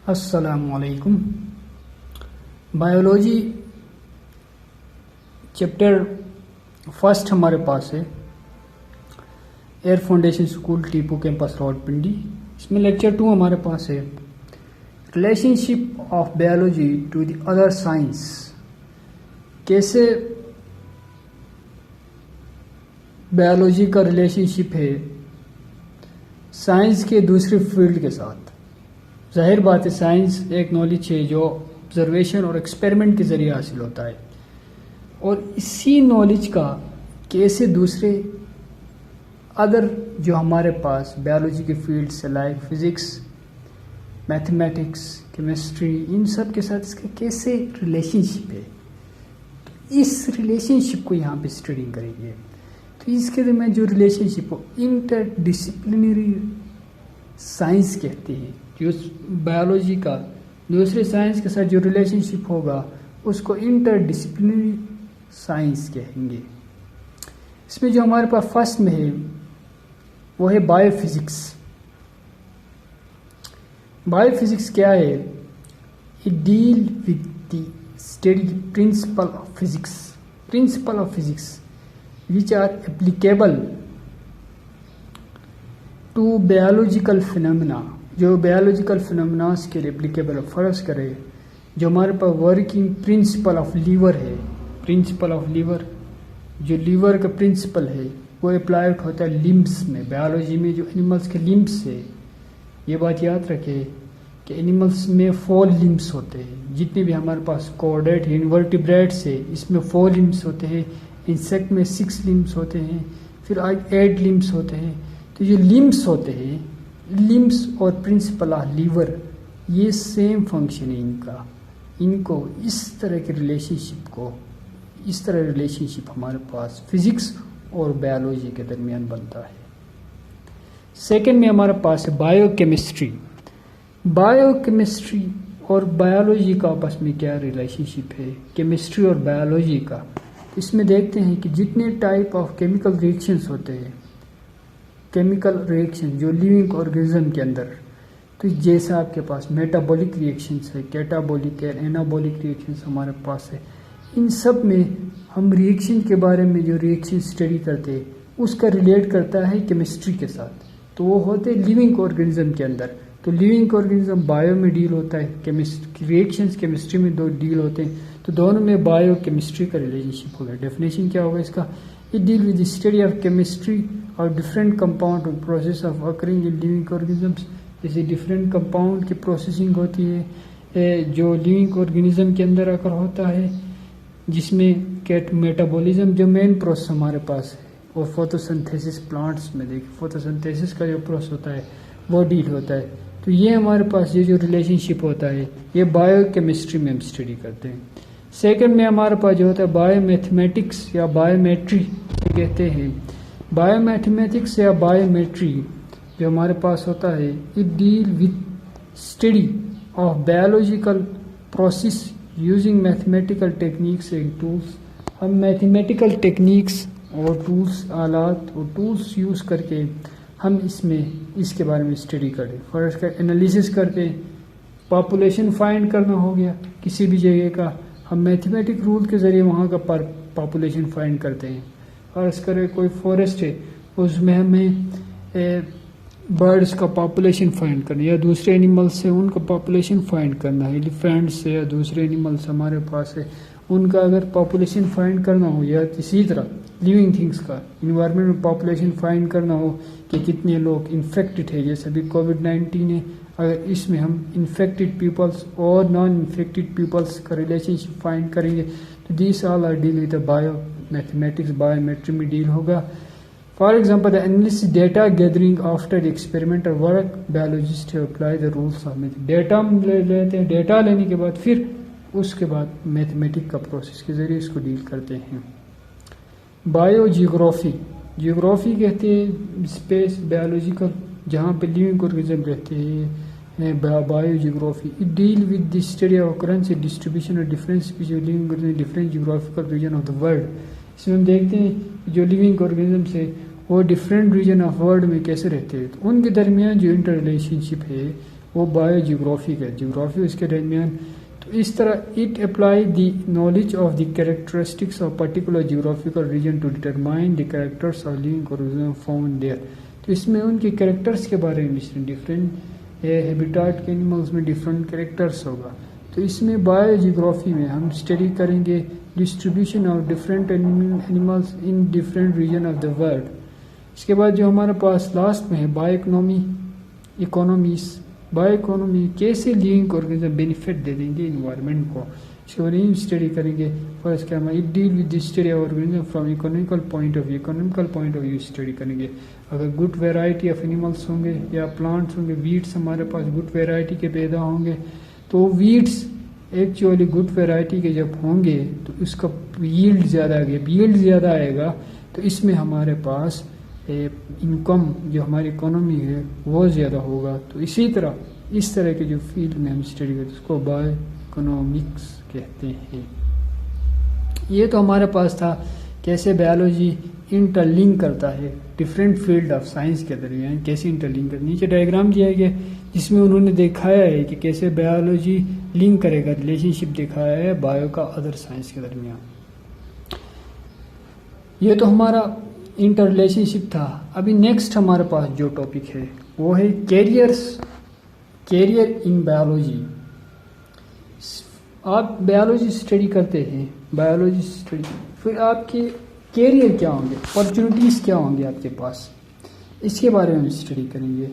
السلام علیکم. Biology chapter first ہمارے پاس ہے Air Foundation School Tipu campus road Pindi. اس میں لیکچر 2 ہمارے پاس ہے relationship of biology to the other science. کیسے بایولوجی کا ریلیشن شپ ہے سائنس کے دوسرے فیلڈ کے ساتھ. ظاہر بات ہے سائنس ایک نالج ہے جو آبزرویشن اور ایکسپیریمنٹ کے ذریعے حاصل ہوتا ہے، اور اسی نالج کا کیسے دوسرے ادر جو ہمارے پاس بایولوجی کے فیلڈ سے لائک فزکس، میتھمیٹکس، کیمسٹری، ان سب کے ساتھ اس کا کیسے ریلیشن شپ ہے، تو اس ریلیشن شپ کو یہاں پہ اسٹڈی کریں گے. تو اس کے درمیان جو ریلیشن شپ ہو انٹر ڈسپلنری سائنس کہتے ہیں. جو بایولوجی کا دوسرے سائنس کے ساتھ جو ریلیشن شپ ہوگا اس کو انٹر ڈسپلنری سائنس کہیں گے. اس میں جو ہمارے پاس فرسٹ میں ہے وہ ہے بایو فزکس. بایو فزکس کیا ہے؟ It deal with the study principle of physics which are applicable to biological phenomena. جو biological phenomena کے لیے applicable ہے. فرض کرے جو ہمارے پاس ورکنگ پرنسپل آف لیور ہے، جو لیور کا پرنسپل ہے وہ اپلائڈ ہوتا ہے لمبس میں. بایولوجی میں جو اینیملس کے لمبس ہے، یہ بات یاد رکھے کہ اینیملس میں 4 لمبس ہوتے ہیں. جتنے بھی ہمارے پاس کوڈیٹ انورٹیبریٹس ہے اس میں 4 لمبس ہوتے ہیں. انسیکٹ میں 6 لمبس ہوتے ہیں، پھر 8 لمبس ہوتے ہیں. تو یہ لمبس ہوتے ہیں، لمبس اور پرنسپل آف لیور یہ سیم فنکشن ہے ان کا. ان کو اس طرح کے ریلیشن شپ ہمارے پاس فزکس اور بایولوجی کے درمیان بنتا ہے. سیکنڈ میں ہمارے پاس ہے بایو کیمسٹری اور بایولوجی کا آپس میں کیا ریلیشن شپ ہے کیمسٹری اور بایولوجی کا. اس میں دیکھتے ہیں کہ جتنے ٹائپ آف کیمیکل ریئیکشنز ہوتے ہیں، کیمیکل ریئیکشن جو لیونگ آرگنزم کے اندر، تو جیسا آپ کے پاس میٹابولک ریئیکشنز ہے، کیٹابولک ہے، اینابولک ریئیکشنز ہمارے پاس ہے. ان سب میں ہم ریئیکشن کے بارے میں جو ریئیکشن اسٹڈی کرتے ہیں اس کا ریلیٹ کرتا ہے کیمسٹری کے ساتھ. تو وہ ہوتے ہیں لیونگ آرگنزم کے اندر. تو لیونگ آرگنزم بایو میں ڈیل ہوتا ہے، ریئیکشنز کیمسٹری میں ڈیل ہوتے ہیں. تو دونوں میں بایو کیمسٹری کا ریلیشن شپ ہوگا. ڈیفینیشن کیا ہوگا اس کا؟ It deal with the study of chemistry اور different compound process of occurring in living organisms. جیسے ڈفرینٹ کمپاؤنڈ کی پروسیسنگ ہوتی ہے جو لیونگ آرگنزم کے اندر اکر ہوتا ہے، جس میں میٹابولزم جو مین پروسیس ہمارے پاس ہے، اور فوٹوسنتھیسس پلانٹس میں دیکھیں فوٹوسنتھیسس کا جو پروسیس ہوتا ہے وہ ڈیل ہوتا ہے. تو یہ ہمارے پاس یہ جو ریلیشن شپ ہوتا ہے یہ بایو کیمسٹری میں ہم اسٹڈی کرتے ہیں. سیکنڈ میں ہمارے پاس جو ہوتا ہے بایو میتھمیٹکس یا بایومیٹری کہتے ہیں. بایو میتھمیٹکس یا بایومیٹری جو ہمارے پاس ہوتا ہے it deal with study of biological process using mathematical techniques and tools. ہم میتھمیٹیکل ٹیکنیکس اور ٹولس، آلات اور ٹولس یوز کر کے ہم اس کے بارے میں اسٹڈی کریں. فرض کر انالیسس کرتے، پاپولیشن فائنڈ کرنا ہو گیا کسی بھی جگہ کا، ہم میتھمیٹک رول کے ذریعے وہاں کا پاپولیشن فائنڈ کرتے ہیں. فرض کرے کوئی فارسٹ ہے اس میں ہمیں برڈس کا پاپولیشن فائنڈ کرنا یا دوسرے اینیملس سے ان کا پاپولیشن فائنڈ کرنا ہے. ایلیفینٹس سے یا دوسرے اینیملس ہمارے پاس ہے ان کا اگر پاپولیشن فائنڈ کرنا ہو، یا اسی طرح لیونگ تھنگس کا انوائرمنٹ میں پاپولیشن فائنڈ کرنا ہو کہ کتنے لوگ انفیکٹڈ ہے، جیسے ابھی کووڈ-19 ہے، اگر اس میں ہم انفیکٹڈ پیپلس اور نان انفیکٹڈ پیپلس کا ریلیشن شپ فائنڈ کریں گے تو these all are deal with biomathematics, biometry میں ڈیل ہوگا. For example the analysis data gathering after the experimental work biologists have applied the rules of mathematics. Data ہم لیتے ہیں، data لینے کے بعد پھر اس کے بعد میتھمیٹک کا پروسیس کے ذریعے اس کو ڈیل کرتے ہیں. بایو جیوگرافی کہتے ہیں اسپیس بایولوجیکل جہاں پہ لیونگ آرگنزم رہتے ہیں. Biogeography it deal with the study of occurrence and distribution of different species of living organisms in different geographical region of the world. اس میں ہم دیکھتے ہیں جو لیونگ آرگنزمس ہے وہ ڈفرینٹ ریجن آف ورلڈ میں کیسے رہتے ہیں. تو ان کے درمیان جو انٹر ریلیشن شپ ہے وہ بایو جیوگرافک ہے. جیوگرافی اس کے درمیان. تو اس طرح it apply the knowledge of the characteristics of particular geographical region to determine the characters of living organism found there. تو اس میں ان کے کریکٹرس کے بارے میں ڈفرینٹ ہیبیٹاٹ کے اینیملز میں ڈفرینٹ کریکٹرس ہوگا. تو اس میں بایو جیوگرافی میں ہم اسٹڈی کریں گے distribution of different animals in different region of the world. اس کے بعد جو ہمارے پاس لاسٹ میں ہے بایو اکانومی کیسے لیونگ آرگنزم بینیفٹ دے دیں گے انوائرمنٹ کو. اس کے بارے میں اسٹڈی کریں گے. فرسٹ کیا it deal with the study of organism from economical point of view study کریں گے. اگر گڈ ویرائٹی آف اینیملس ہوں گے یا پلانٹس ہوں گے، ویڈس ہمارے پاس گڈ ویرائٹی کے پیدا ہوں گے، تو ویڈس ایکچولی گڈ ویرائٹی کے جب ہوں گے تو اس کا ییلڈ زیادہ آئے گا. تو اس میں ہمارے پاس انکم جو ہماری اکانومی ہے وہ زیادہ ہوگا. تو اسی طرح اس طرح کے جو فیلڈ میں ہم اسٹڈی کرتے ہیں اس کو بایو اکنامکس کہتے ہیں. یہ تو ہمارے پاس تھا کیسے بایولوجی انٹر لنک کرتا ہے ڈفرینٹ فیلڈ آف سائنس کے درمیان، کیسے انٹر لنک کرتا ہے. نیچے ڈائیگرام دیا گیا جس میں انہوں نے دکھایا ہے کہ کیسے بایولوجی لنک کرے گا، ریلیشن شپ دکھایا ہے بایو کا ادر سائنس کے درمیان. یہ تو ہمارا انٹر ریلیشن شپ تھا. ابھی نیکسٹ ہمارے پاس جو ٹاپک ہے وہ ہے کیریئر ان بایولوجی. آپ بایولوجی اسٹڈی کرتے ہیں، پھر آپ کے کیریئر کیا ہوں گے، اپارچونیٹیز کیا ہوں گے آپ کے پاس، اس کے بارے میں اسٹڈی کریں گے.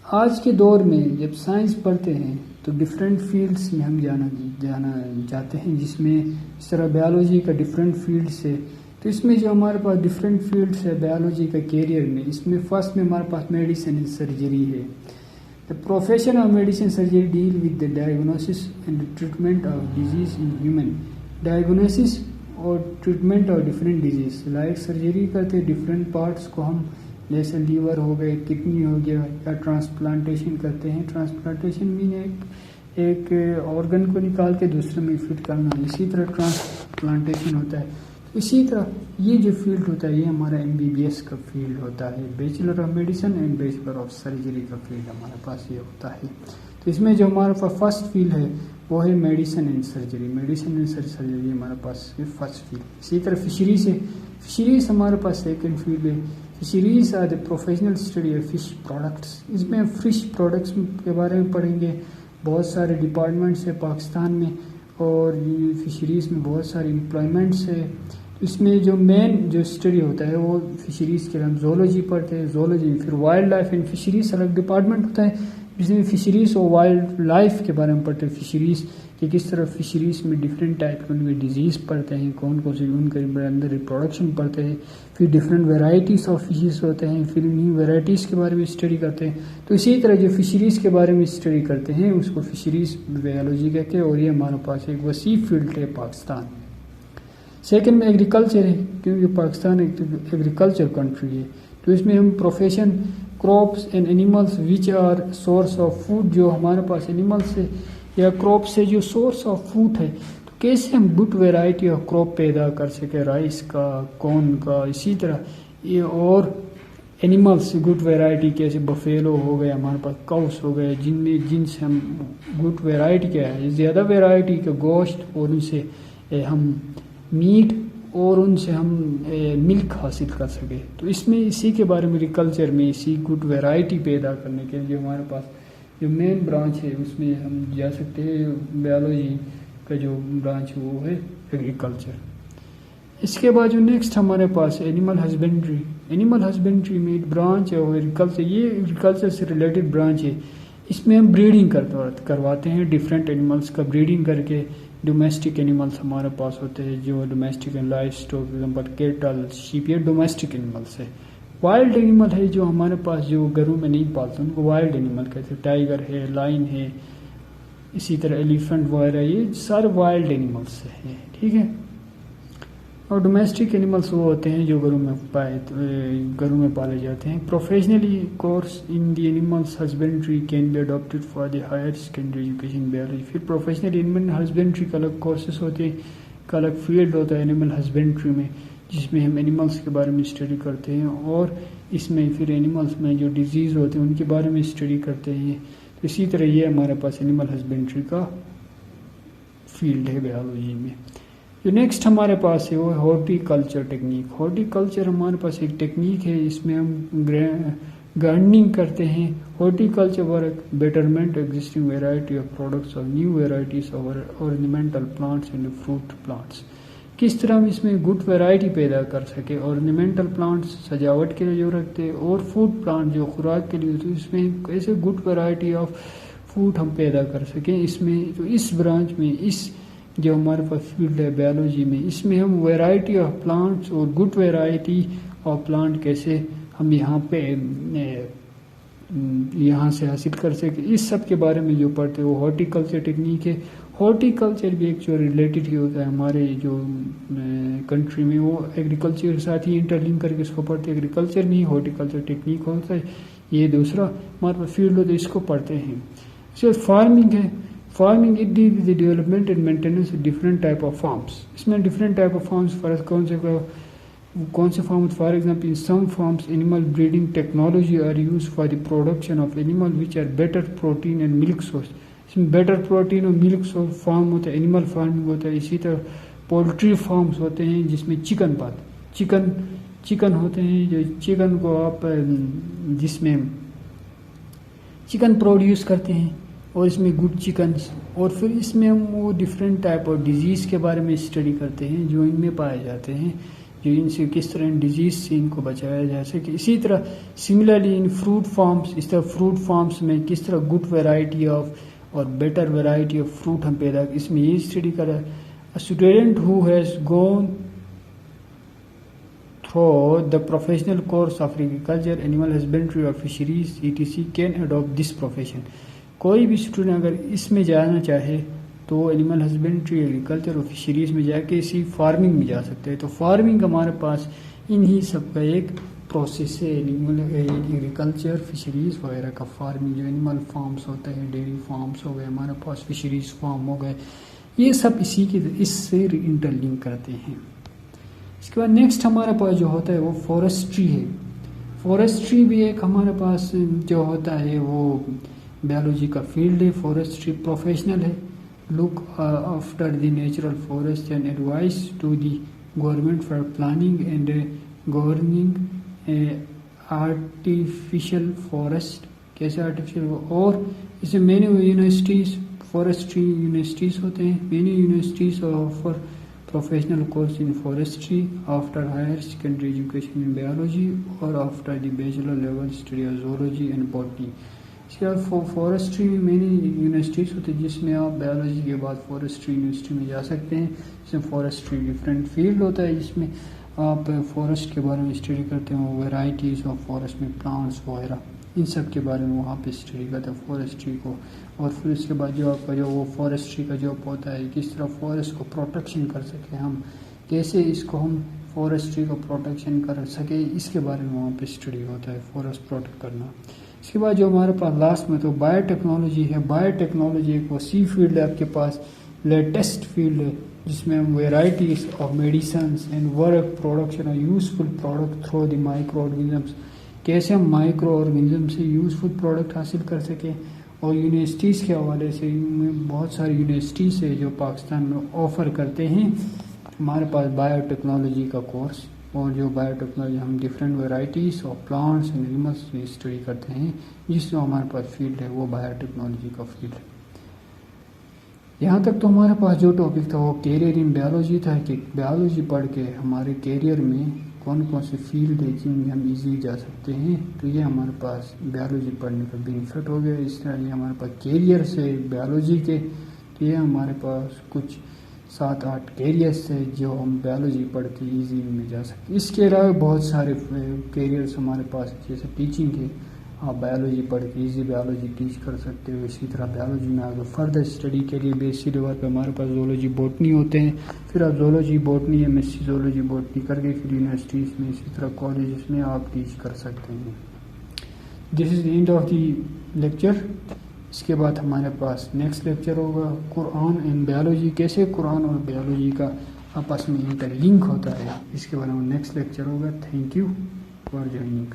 آج کے دور میں جب سائنس پڑھتے ہیں تو ڈفرینٹ فیلڈس میں ہم جانا جاتے ہیں، جس میں اس طرح بایولوجی کا ڈفرینٹ فیلڈس ہے. تو اس میں جو ہمارے پاس ڈفرینٹ فیلڈس ہے بایولوجی کا کیریئر میں، اس میں فرسٹ میں ہمارے پاس میڈیسن اینڈ سرجری ہے. The profession of medicine surgery deal with the diagnosis and treatment of disease in human. Diagnosis اور ٹریٹمنٹ اور ڈفرینٹ ڈیزیز لائک سرجری کرتے ڈفرینٹ پارٹس کو ہم جیسے لیور ہو گئے، کڈنی ہو گیا، یا ٹرانسپلانٹیشن کرتے ہیں. ٹرانسپلانٹیشن مین ایک آرگن کو نکال کے دوسرے میں فٹ کرنا، اسی طرح ٹرانسپلانٹیشن ہوتا ہے. اسی طرح یہ جو فیلڈ ہوتا ہے یہ ہمارا MBBS کا فیلڈ ہوتا ہے، bachelor of medicine and bachelor of surgery کا فیلڈ ہمارے پاس یہ ہوتا ہے. تو اس میں جو ہمارے پاس فرسٹ فیلڈ ہے وہ ہے میڈیسن اینڈ سرجری ہمارے پاس فرسٹ فیلڈ. اسی طرح فشریز ہمارے پاس سیکنڈ فیلڈ ہے. Fisheries are the professional study of fish products. اس میں ہم فش پروڈکٹس کے بارے میں پڑھیں گے. بہت سارے ڈپارٹمنٹس ہیں پاکستان میں اور فشریز میں بہت ساری امپلائمنٹس ہے. اس میں جو مین جو اسٹڈی ہوتا ہے وہ فشریز کے ہم زولوجی پڑھتے ہیں. زولوجی پھر وائلڈ لائف اینڈ فشریز الگ ڈپارٹمنٹ ہوتا ہے جس میں فشریز اور وائلڈ لائف کے بارے میں پڑھتے ہیں. فشریز کہ کس طرح فشریز میں ڈفرینٹ ٹائپ کے ان کے ڈیزیز پڑھتے ہیں، کون سے ان کے اندر ریپروڈکشن پڑھتے ہیں. پھر ڈفرینٹ ویرائٹیز آف فشیز ہوتے ہیں، پھر نیو ویرائٹیز کے بارے میں اسٹڈی کرتے ہیں. تو اسی طرح جو فشریز کے بارے میں اسٹڈی کرتے ہیں اس کو فشریز بایولوجی کہتے ہیں. اور یہ ہمارے پاس ایک وسیع فیلڈ ہے پاکستان. سیکنڈ میں ایگریکلچر ہے کیونکہ پاکستان ایک ایگریکلچر کنٹری ہے. تو اس میں ہم profession crops and animals which are source of food, جو ہمارے پاس اینیملس سے یا کراپ سے جو سورس آف فوڈ ہے تو کیسے ہم گڈ ویرائٹی آف کراپ پیدا کر سکیں، رائس کا، کارن کا. اسی طرح یہ اور اینیملس گڈ ویرائٹی کیسے بفیلو ہو گئے، ہمارے پاس کاؤس ہو گئے جن سے ہم گڈ ویرائٹی کیا ہے زیادہ ویرائٹی کا گوشت، اور ان سے ہم میٹ اور ان سے ہم ملک حاصل کر سکے. تو اس میں اسی کے بارے میں ایگریکلچر میں اسی گڈ ویرائٹی پیدا کرنے کے لیے ہمارے پاس جو مین برانچ ہے اس میں ہم جا سکتے ہیں. بایولوجی کا جو برانچ ہے وہ ہے ایگریکلچر. اس کے بعد جو نیکسٹ ہمارے پاس اینیمل ہسبینڈری. اینیمل ہسبینڈری میں ایک برانچ ہے وہ ایگریکلچر. یہ ایگریکلچر سے ریلیٹڈ برانچ ہے. اس میں ہم بریڈنگ کرواتے ہیں ڈفرینٹ اینیملس کا. بریڈنگ کر کے ڈومیسٹک اینیملس ہمارے پاس ہوتے ہیں جو domestic and livestock, example cattle, sheep, یہ ڈومیسٹک اینیملس ہے. وائلڈ اینیمل ہے جو ہمارے پاس جو گھروں میں نہیں پالتے ان کو وائلڈ اینیمل کہتے ہیں. ٹائیگر ہے، لائن ہے، اسی طرح ایلیفنٹ وغیرہ، یہ سارے وائلڈ اینیملس ہیں. ٹھیک ہے. اور ڈومیسٹک اینیملس وہ ہوتے ہیں جو گھروں میں پالے جاتے ہیں. Professionally course in the animals husbandry can be adapted for the higher secondary education biology. پھر پروفیشنلی اینیمل ہسبینڈری کا الگ کورسز ہوتے ہیں، کا الگ فیلڈ ہوتا ہے اینیمل ہسبینڈری میں جس میں ہم اینیملس کے بارے میں اسٹڈی کرتے ہیں، اور اس میں پھر اینیملس میں جو ڈیزیز ہوتے ہیں ان کے بارے میں اسٹڈی کرتے ہیں. تو اسی طرح یہ ہمارے پاس اینیمل ہسبینڈری کا فیلڈ ہے بایولوجی میں. جو نیکسٹ ہمارے پاس ہے وہ horti culture technique. Horti culture ہمارے پاس ایک ٹیکنیک ہے، اس میں ہم گارڈننگ کرتے ہیں. Horticulture work betterment existing variety of products اور new varieties of ornamental plants and fruit plants. کس طرح ہم اس میں گڈ ویرائٹی پیدا کر سکے. ornamental plants سجاوٹ کے لیے جو رکھتے ہیں، اور فوڈ پلانٹ جو خوراک کے لیے ہوتے ہیں، اس میں کیسے گڈ ویرائٹی آف فوڈ ہم پیدا کر سکیں. اس میں تو اس برانچ میں اس جو ہمارے پاس فیلڈ ہے بایولوجی میں، اس میں ہم ویرائٹی آف پلانٹس اور گڈ ویرائٹی آف پلانٹ کیسے ہم یہاں پہ یہاں سے حاصل کر سکیں، اس سب کے بارے میں جو پڑھتے ہیں وہ ہارٹی کلچر ٹیکنیک ہے. ہارٹی کلچر بھی ایک جو ریلیٹڈ ہی ہوتا ہے ہمارے جو کنٹری میں، وہ ایگریکلچر کے ساتھ ہی انٹرلنک کر کے اس کو پڑھتے ہیں. ایگریکلچر نہیں، ہارٹی کلچر ٹیکنیک ہوتا ہے، یہ دوسرا ہمارے پاس فیلڈ ہوتا ہے، اس کو پڑھتے ہیں. فارمنگ ہے. Farming it deal with development and maintenance different type of farms. اس میں ڈفرنٹ ٹائپ آف فارمس کون سے farm. For example in some farms animal breeding technology are use for the production of animal which are better protein and milk source. اس میں better protein اور ملک source form ہوتا ہے، animal farming ہوتا ہے. اسی طرح پولٹری فارمس ہوتے ہیں جس میں چکن ہوتے ہیں، جو چکن کو آپ جس میں چکن پروڈیوس کرتے ہیں، اور اس میں گڈ چکنس. اور پھر اس میں ہم وہ ڈفرینٹ ٹائپ آف ڈیزیز کے بارے میں اسٹڈی کرتے ہیں جو ان میں پائے جاتے ہیں، جو ان سے کس طرح ان ڈیزیز سے ان کو بچایا جا سکے. اسی طرح سملرلی ان فروٹ فارمس، اس طرح فروٹ فارمس میں کس طرح گڈ ویرائٹی آف اور بیٹر ویرائٹی آف فروٹ ہم پیدا، اس میں یہ اسٹڈی کرا. Student who has gone through the professional course of agriculture, animal husbandry or fisheries etc can adopt this profession. کوئی بھی اسٹوڈنٹ اگر اس میں جانا چاہے تو اینیمل ہسبینڈری، ایگریکلچر اور فشریز میں جا کے اسی فارمنگ میں جا سکتے ہیں. تو فارمنگ ہمارے پاس انہی سب کا ایک پروسیس ہے. اینیمل ایگریکلچر، فشریز وغیرہ کا فارمنگ، جو اینیمل فارمس ہوتے ہیں، ڈیری فارمس ہو گئے ہمارے پاس، فشریز فارم ہو گئے، یہ سب اس سے انٹر لنک کرتے ہیں. اس کے بعد نیکسٹ ہمارے پاس جو ہوتا ہے وہ فورسٹری ہے. فورسٹری بھی ایک ہمارے پاس جو ہوتا ہے وہ بایولوجی کا فیلڈ ہے. فورسٹری پروفیشنل ہے. Look after the natural forest and advise to the government for planning and governing artificial forest. کیسے آرٹیفیشل، اور اس میں مینی یونیورسٹیز فارسٹری یونیورسٹیز ہوتے ہیں. Many universities offer professional course in forestry after higher secondary education in biology or after the bachelor level study of zoology and botany. اس کے بعد forestry میں many universities ہوتی ہیں جس میں آپ بایولوجی کے بعد فارسٹری یونیورسٹی میں جا سکتے ہیں. اس میں فارسٹری ڈفرینٹ فیلڈ ہوتا ہے جس میں آپ فارسٹ کے بارے میں اسٹڈی کرتے ہیں، ویرائٹیز آف فارسٹ میں پلانٹس وغیرہ ان سب کے بارے میں وہاں پہ اسٹڈی کرتے ہیں فارسٹری کو. اور پھر اس کے بعد جو آپ کا جو وہ فارسٹری کا جاب ہوتا ہے، کس طرح فارسٹ کو پروٹیکشن کر سکیں ہم، کیسے اس کو ہم فارسٹری کو پروٹیکشن کر سکے، اس کے بارے میں وہاں پہ اسٹڈی ہوتا ہے، فارسٹ پروٹیکٹ کرنا. اس کے بعد جو ہمارے پاس لاسٹ میں تو بایو ٹیکنالوجی ہے. بایو ٹیکنالوجی ایک وسیع فیلڈ ہے آپ کے پاس، لیٹسٹ فیلڈ ہے جس میں ہم varieties of medicines and work production اور useful product through the microorganisms, کیسے ہم مائکرو آرگینزم سے یوزفل پروڈکٹ حاصل کر سکیں. اور یونیورسٹیز کے حوالے سے بہت ساری یونیورسٹیز ہے جو پاکستان میں آفر کرتے ہیں ہمارے پاس بایو ٹیکنالوجی کا کورس. اور جو بایو ٹیکنالوجی ہم different varieties of plants and animals میں اسٹڈی کرتے ہیں، جس جو ہمارے پاس فیلڈ ہے وہ بایو ٹیکنالوجی کا فیلڈ ہے. یہاں تک تو ہمارے پاس جو ٹاپک تھا وہ کیریئر ان بایولوجی تھا، کہ بایولوجی پڑھ کے ہمارے کیریئر میں کون کون سے فیلڈ ہے جن میں ہم ایزی جا سکتے ہیں. تو یہ ہمارے پاس بایولوجی پڑھنے کا بینیفٹ ہو گیا. اس طرح یہ ہمارے پاس کیریئر سے بایولوجی کے، تو یہ ہمارے پاس کچھ 7-8 کیریئرس ہے جو ہم بایولوجی پڑھ کے ایزی میں جا سکتے ہیں. اس کے علاوہ بہت سارے کیریئرس ہمارے پاس، جیسے ٹیچنگ ہے، آپ بایولوجی پڑھ کے ایزی بایولوجی ٹیچ کر سکتے ہو. اسی طرح بایولوجی میں آگے فردر اسٹڈی کے لیے بیسی لیول پہ ہمارے پاس زولوجی بوٹنی ہوتے ہیں. پھر آپ zoology botany M S C zoology botany کر کے پھر یونیورسٹیز میں، اسی طرح کالجز میں آپ ٹیچ کر سکتے ہیں. This is the end of the lecture. اس کے بعد ہمارے پاس نیکسٹ لیکچر ہوگا قرآن اینڈ بایولوجی، کیسے قرآن اور بایولوجی کا آپس میں انٹر لنک ہوتا ہے، اس کے بارے میں نیکسٹ لیکچر ہوگا. Thank you for joining.